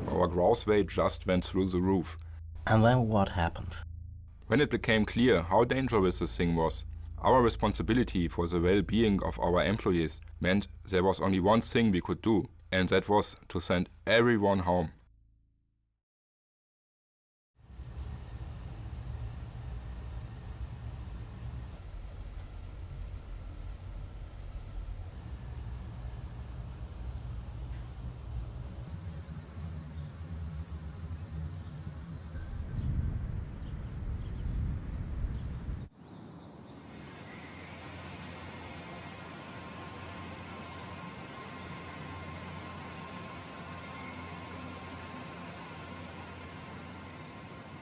Our growth rate just went through the roof. And then what happened? When it became clear how dangerous this thing was, our responsibility for the well-being of our employees meant there was only one thing we could do, and that was to send everyone home.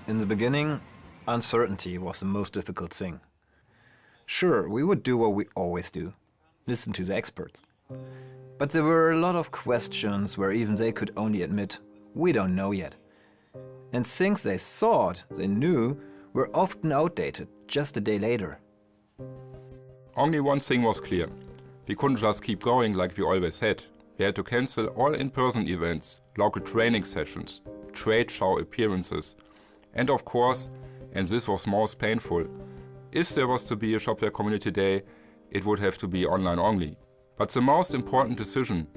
In the beginning, uncertainty was the most difficult thing. Sure, we would do what we always do, listen to the experts. But there were a lot of questions where even they could only admit, we don't know yet. And things they thought they knew were often outdated just a day later. Only one thing was clear. We couldn't just keep going like we always had. We had to cancel all in-person events, local training sessions, trade show appearances, and of course, and this was most painful, if there was to be a Shopware Community Day, it would have to be online only. But the most important decision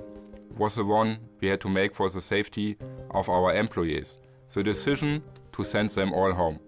was the one we had to make for the safety of our employees, the decision to send them all home.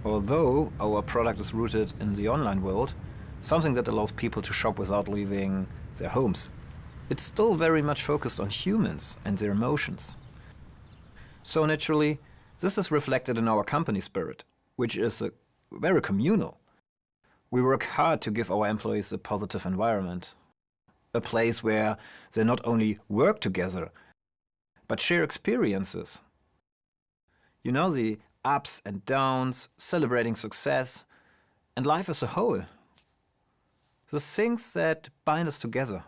Although our product is rooted in the online world, something that allows people to shop without leaving their homes, it's still very much focused on humans and their emotions. So naturally, this is reflected in our company spirit, which is very communal. We work hard to give our employees a positive environment, a place where they not only work together, but share experiences. You know, the ups and downs, celebrating success, and life as a whole. The things that bind us together.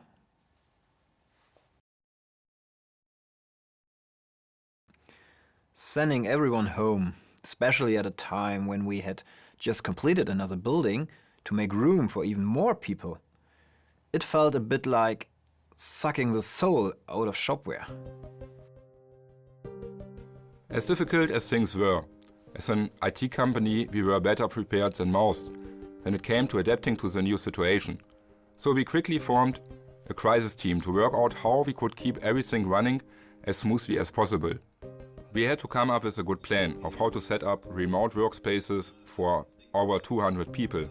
Sending everyone home, especially at a time when we had just completed another building to make room for even more people, it felt a bit like sucking the soul out of Shopware. As difficult as things were, as an IT company, we were better prepared than most when it came to adapting to the new situation. So we quickly formed a crisis team to work out how we could keep everything running as smoothly as possible. We had to come up with a good plan of how to set up remote workspaces for over 200 people,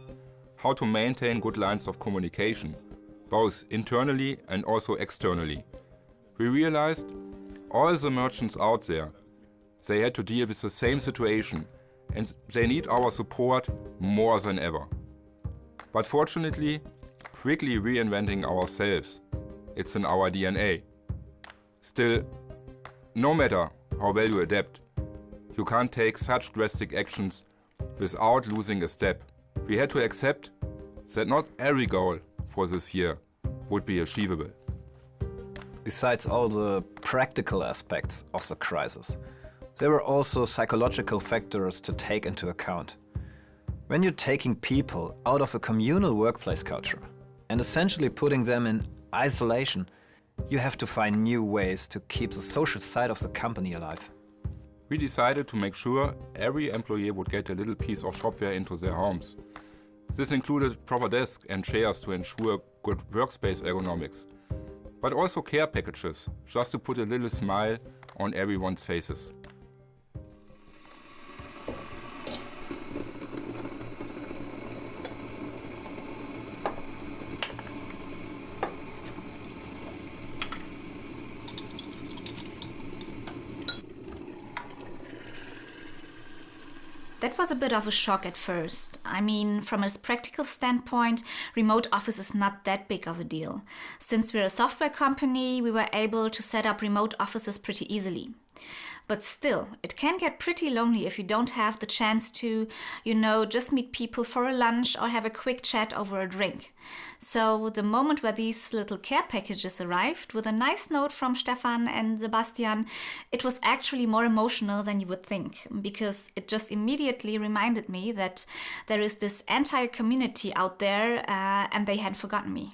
how to maintain good lines of communication, both internally and also externally. We realized all the merchants out there, they had to deal with the same situation and they need our support more than ever. But fortunately, quickly reinventing ourselves, it's in our DNA. Still, no matter how well you adapt, you can't take such drastic actions without losing a step. We had to accept that not every goal for this year would be achievable. Besides all the practical aspects of the crisis, there were also psychological factors to take into account. When you're taking people out of a communal workplace culture and essentially putting them in isolation, you have to find new ways to keep the social side of the company alive. We decided to make sure every employee would get a little piece of Shopware into their homes. This included proper desks and chairs to ensure good workspace ergonomics, but also care packages, just to put a little smile on everyone's faces. That was a bit of a shock at first. I mean, from a practical standpoint, remote office is not that big of a deal. Since we're a software company, we were able to set up remote offices pretty easily. But still, it can get pretty lonely if you don't have the chance to, just meet people for a lunch or have a quick chat over a drink. So the moment where these little care packages arrived with a nice note from Stefan and Sebastian, it was actually more emotional than you would think, because it just immediately reminded me that there is this entire community out there and they hadn't forgotten me.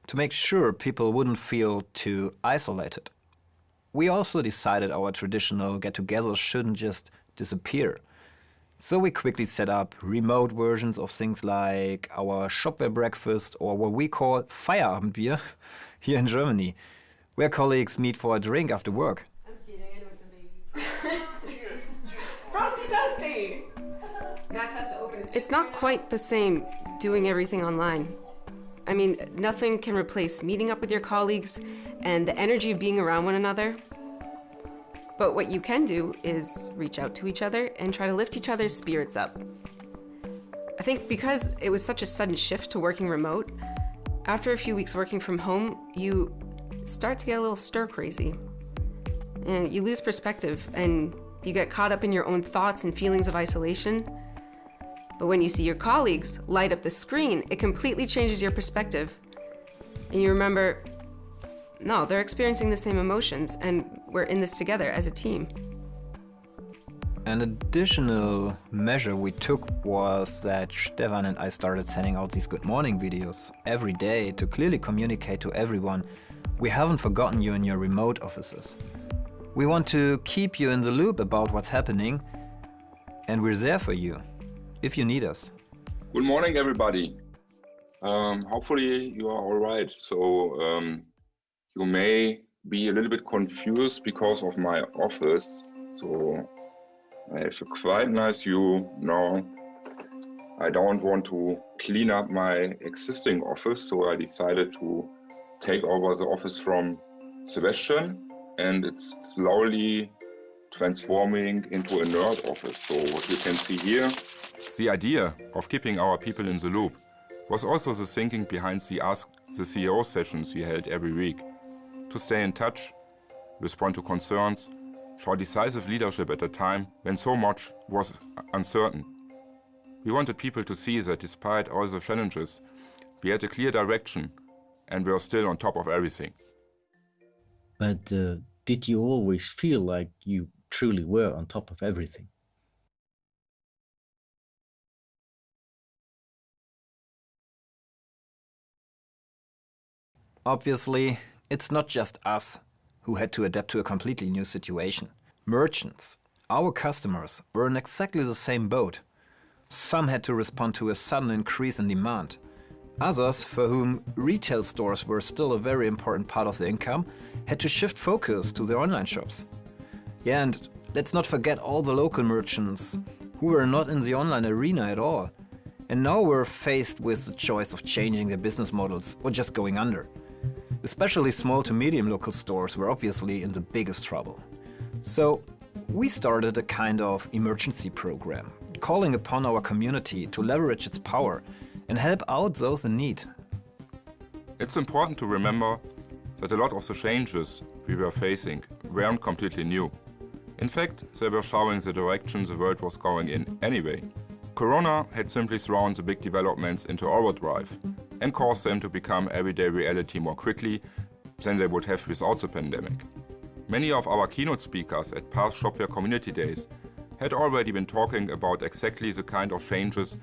To make sure people wouldn't feel too isolated, we also decided our traditional get-togethers shouldn't just disappear. So we quickly set up remote versions of things like our Shopware breakfast or what we call Feierabendbier here in Germany, where colleagues meet for a drink after work. I'm kidding, I know it's a baby. Cheers! Frosty Toasty! Max has to open his... It's not quite the same doing everything online. I mean, nothing can replace meeting up with your colleagues and the energy of being around one another. But what you can do is reach out to each other and try to lift each other's spirits up. I think because it was such a sudden shift to working remote, after a few weeks working from home, you start to get a little stir-crazy. And you lose perspective and you get caught up in your own thoughts and feelings of isolation. But when you see your colleagues light up the screen, it completely changes your perspective. And you remember, no, they're experiencing the same emotions and we're in this together as a team. An additional measure we took was that Stefan and I started sending out these good morning videos every day to clearly communicate to everyone, we haven't forgotten you in your remote offices. We want to keep you in the loop about what's happening, and we're there for you if you need us. Good morning, everybody. Hopefully you are all right. So you may be a little bit confused because of my office. So I have a quite nice view now. I don't want to clean up my existing office, so I decided to take over the office from Sebastian, and it's slowly transforming into a nerd office. So what you can see here, the idea of keeping our people in the loop was also the thinking behind the Ask the CEO sessions we held every week. To stay in touch, respond to concerns, show decisive leadership at a time when so much was uncertain. We wanted people to see that despite all the challenges, we had a clear direction and were still on top of everything. But did you always feel like you truly were on top of everything? Obviously, it's not just us who had to adapt to a completely new situation. Merchants, our customers, were in exactly the same boat. Some had to respond to a sudden increase in demand. Others, for whom retail stores were still a very important part of their income, had to shift focus to their online shops. Yeah, and let's not forget all the local merchants who were not in the online arena at all, and now were faced with the choice of changing their business models or just going under. Especially small to medium local stores were obviously in the biggest trouble. So we started a kind of emergency program, calling upon our community to leverage its power and help out those in need. It's important to remember that a lot of the changes we were facing weren't completely new. In fact, they were showing the direction the world was going in anyway. Corona had simply thrown the big developments into overdrive and caused them to become everyday reality more quickly than they would have without the pandemic. Many of our keynote speakers at past Shopware community days had already been talking about exactly the kind of changes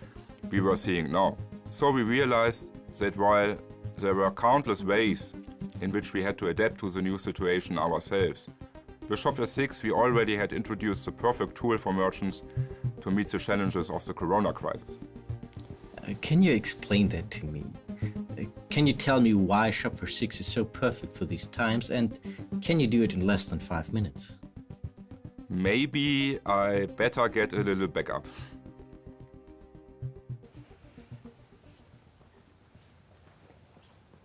we were seeing now. So we realized that while there were countless ways in which we had to adapt to the new situation ourselves, with Shopware 6 we already had introduced the perfect tool for merchants to meet the challenges of the Corona crisis. Can you explain that to me? Can you tell me why Shopware 6 is so perfect for these times, and can you do it in less than 5 minutes? Maybe I better get a little backup.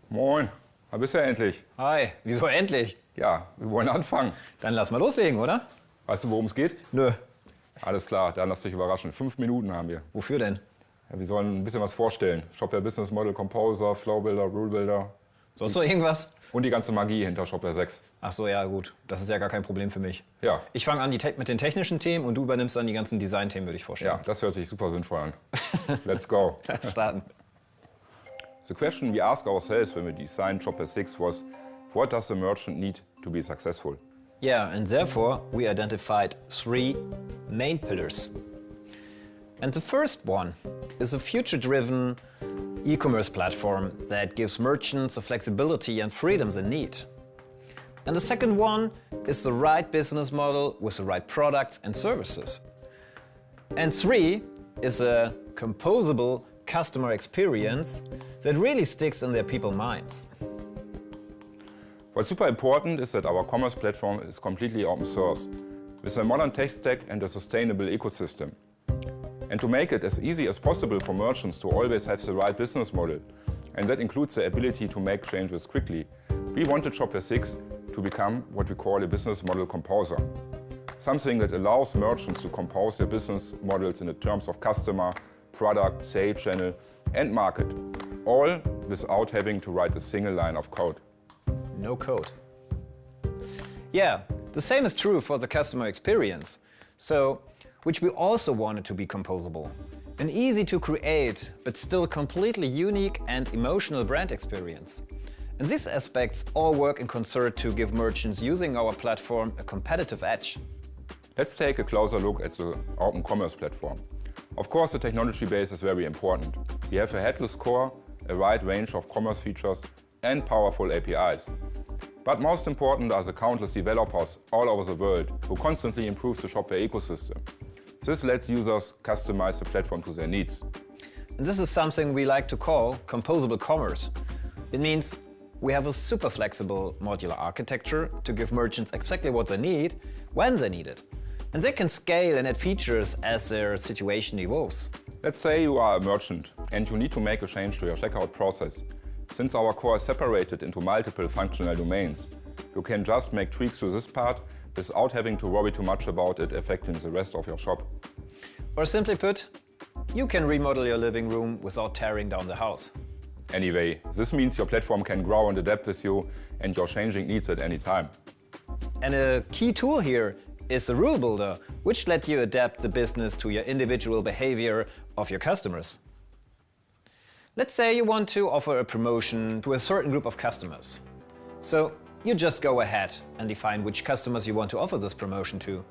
Moin, da bist du ja endlich. Hi, wieso endlich? Ja, wir wollen anfangen. Dann lass mal loslegen, oder? Weißt du, worum es geht? Nö. Alles klar, dann lass dich überraschen. 5 Minuten haben wir. Wofür denn? Ja, wir sollen ein bisschen was vorstellen. Shopware Business Model, Composer, Flow Builder, Rule Builder. Sonst noch irgendwas? Und die ganze Magie hinter Shopware 6. Ach so, ja gut. Das ist ja gar kein Problem für mich. Ja. Ich fange an mit den technischen Themen und du übernimmst dann die ganzen Design-Themen, würde ich vorstellen. Ja, das hört sich super sinnvoll an. Let's go. Let's starten. The question we asked ourselves when we designed Shopware 6 was, what does the merchant need to be successful? Yeah, and therefore we identified 3 main pillars. And the first one is a future-driven e-commerce platform that gives merchants the flexibility and freedom they need. And the second one is the right business model with the right products and services. And 3 is a composable customer experience that really sticks in their people's minds. What's super important is that our commerce platform is completely open source, with a modern tech stack and a sustainable ecosystem. And to make it as easy as possible for merchants to always have the right business model, and that includes the ability to make changes quickly, we wanted Shopware 6 to become what we call a business model composer. Something that allows merchants to compose their business models in the terms of customer, product, sales channel and market, all without having to write a single line of code. No code. Yeah, the same is true for the customer experience, which we also wanted to be composable. An easy to create, but still completely unique and emotional brand experience. And these aspects all work in concert to give merchants using our platform a competitive edge. Let's take a closer look at the open commerce platform. Of course, the technology base is very important. We have a headless core, a wide range of commerce features and powerful APIs. But most important are the countless developers all over the world who constantly improve the Shopware ecosystem. This lets users customize the platform to their needs. And this is something we like to call composable commerce. It means we have a super flexible modular architecture to give merchants exactly what they need, when they need it. And they can scale and add features as their situation evolves. Let's say you are a merchant and you need to make a change to your checkout process. Since our core is separated into multiple functional domains, you can just make tweaks to this part without having to worry too much about it affecting the rest of your shop. Or simply put, you can remodel your living room without tearing down the house. Anyway, this means your platform can grow and adapt with you and your changing needs at any time. And a key tool here is the rule builder, which lets you adapt the business to your individual behavior of your customers. Let's say you want to offer a promotion to a certain group of customers. So you just go ahead and define which customers you want to offer this promotion to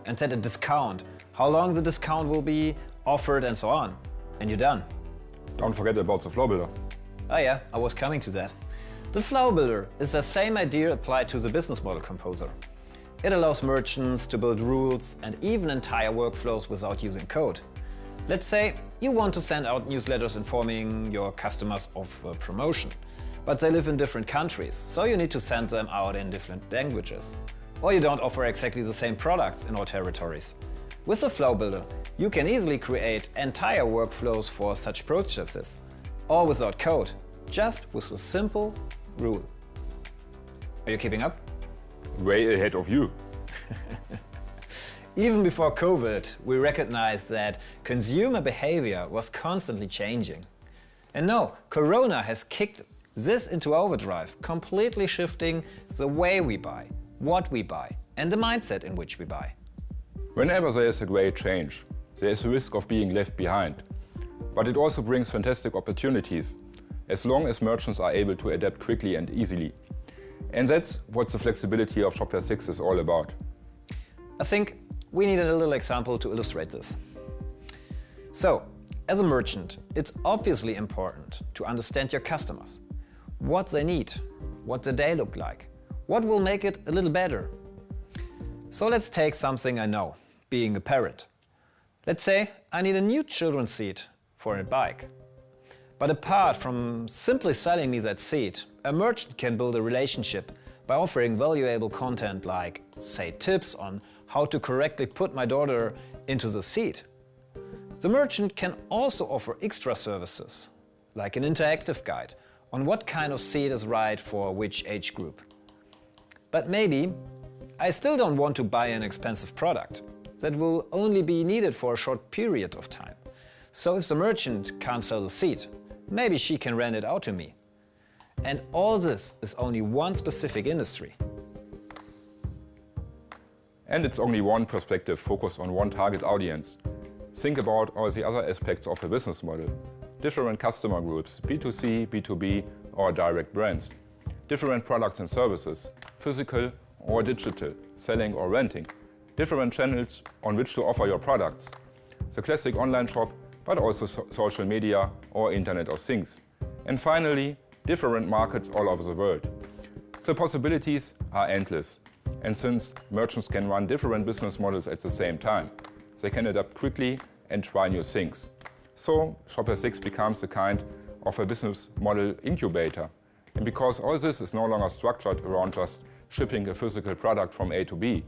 and set a discount, how long the discount will be offered and so on. And you're done. Don't forget about the flow builder. Oh yeah, I was coming to that. The flow builder is the same idea applied to the business model composer. It allows merchants to build rules and even entire workflows without using code. Let's say you want to send out newsletters informing your customers of a promotion, but they live in different countries, so you need to send them out in different languages. Or you don't offer exactly the same products in all territories. With the Flow Builder, you can easily create entire workflows for such processes, all without code, just with a simple rule. Are you keeping up? Way ahead of you. Even before COVID, we recognized that consumer behavior was constantly changing. And now, Corona has kicked this into overdrive, completely shifting the way we buy, what we buy, and the mindset in which we buy. Whenever there is a great change, there is a risk of being left behind. But it also brings fantastic opportunities, as long as merchants are able to adapt quickly and easily. And that's what the flexibility of Shopware 6 is all about. I think we need a little example to illustrate this. So, as a merchant, it's obviously important to understand your customers, what they need, what the day look like, what will make it a little better. So let's take something I know, being a parent. Let's say I need a new children's seat for a bike. But apart from simply selling me that seat, a merchant can build a relationship by offering valuable content like, say, tips on how to correctly put my daughter into the seat. The merchant can also offer extra services, like an interactive guide on what kind of seat is right for which age group. But maybe I still don't want to buy an expensive product. that will only be needed for a short period of time. So if the merchant can't sell the seat, maybe she can rent it out to me. And all this is only one specific industry. And it's only one perspective focused on one target audience. Think about all the other aspects of a business model. Different customer groups, B2C, B2B or direct brands. Different products and services, physical or digital, selling or renting. Different channels on which to offer your products. The classic online shop, but also social media or Internet of Things. And finally, different markets all over the world. The possibilities are endless. And since merchants can run different business models at the same time, they can adapt quickly and try new things. So Shopware 6 becomes a kind of a business model incubator. And because all this is no longer structured around just shipping a physical product from A to B,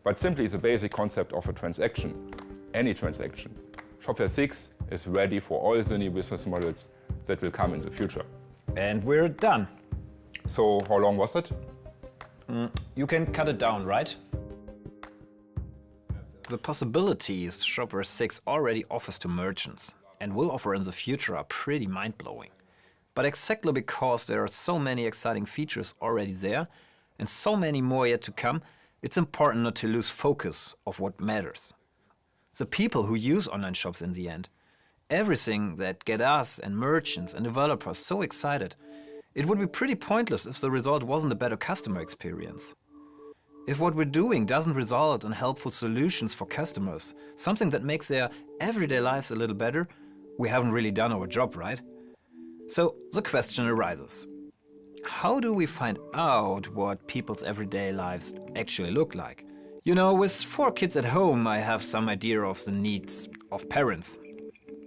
but simply the basic concept of a transaction, any transaction, Shopware 6 is ready for all the new business models that will come in the future. And we're done. So how long was it? You can cut it down, right? The possibilities Shopware 6 already offers to merchants and will offer in the future are pretty mind-blowing. But exactly because there are so many exciting features already there and so many more yet to come, it's important not to lose focus of what matters. The people who use online shops in the end. Everything that get us and merchants and developers so excited. It would be pretty pointless if the result wasn't a better customer experience. If what we're doing doesn't result in helpful solutions for customers, something that makes their everyday lives a little better, we haven't really done our job, right? So the question arises. How do we find out what people's everyday lives actually look like? You know, with 4 kids at home, I have some idea of the needs of parents.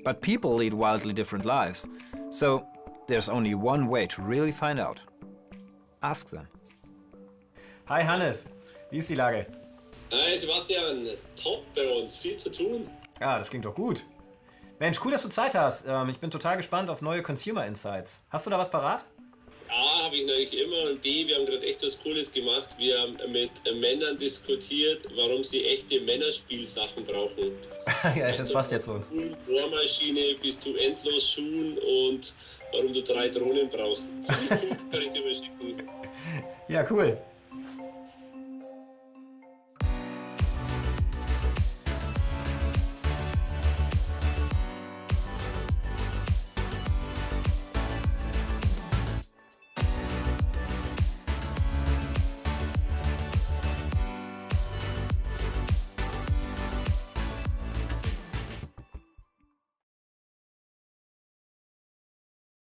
But people lead wildly different lives. So there's only one way to really find out. Ask them. Hi Hannes, wie ist die Lage? Hi Sebastian, top bei uns, viel zu tun. Ja, das klingt doch gut. Mensch, cool, dass du Zeit hast. Ich bin total gespannt auf neue Consumer Insights. Hast du da was parat? A, habe ich natürlich immer und B, wir haben gerade echt was Cooles gemacht. Wir haben mit Männern diskutiert, warum sie echte Männerspielsachen brauchen. Ja, das passt jetzt zu uns. Bohrmaschine bis zu endlos Schuhen und warum du 3 Drohnen brauchst. Ziemlich cool, kann ich dir mal schicken. Ja, cool.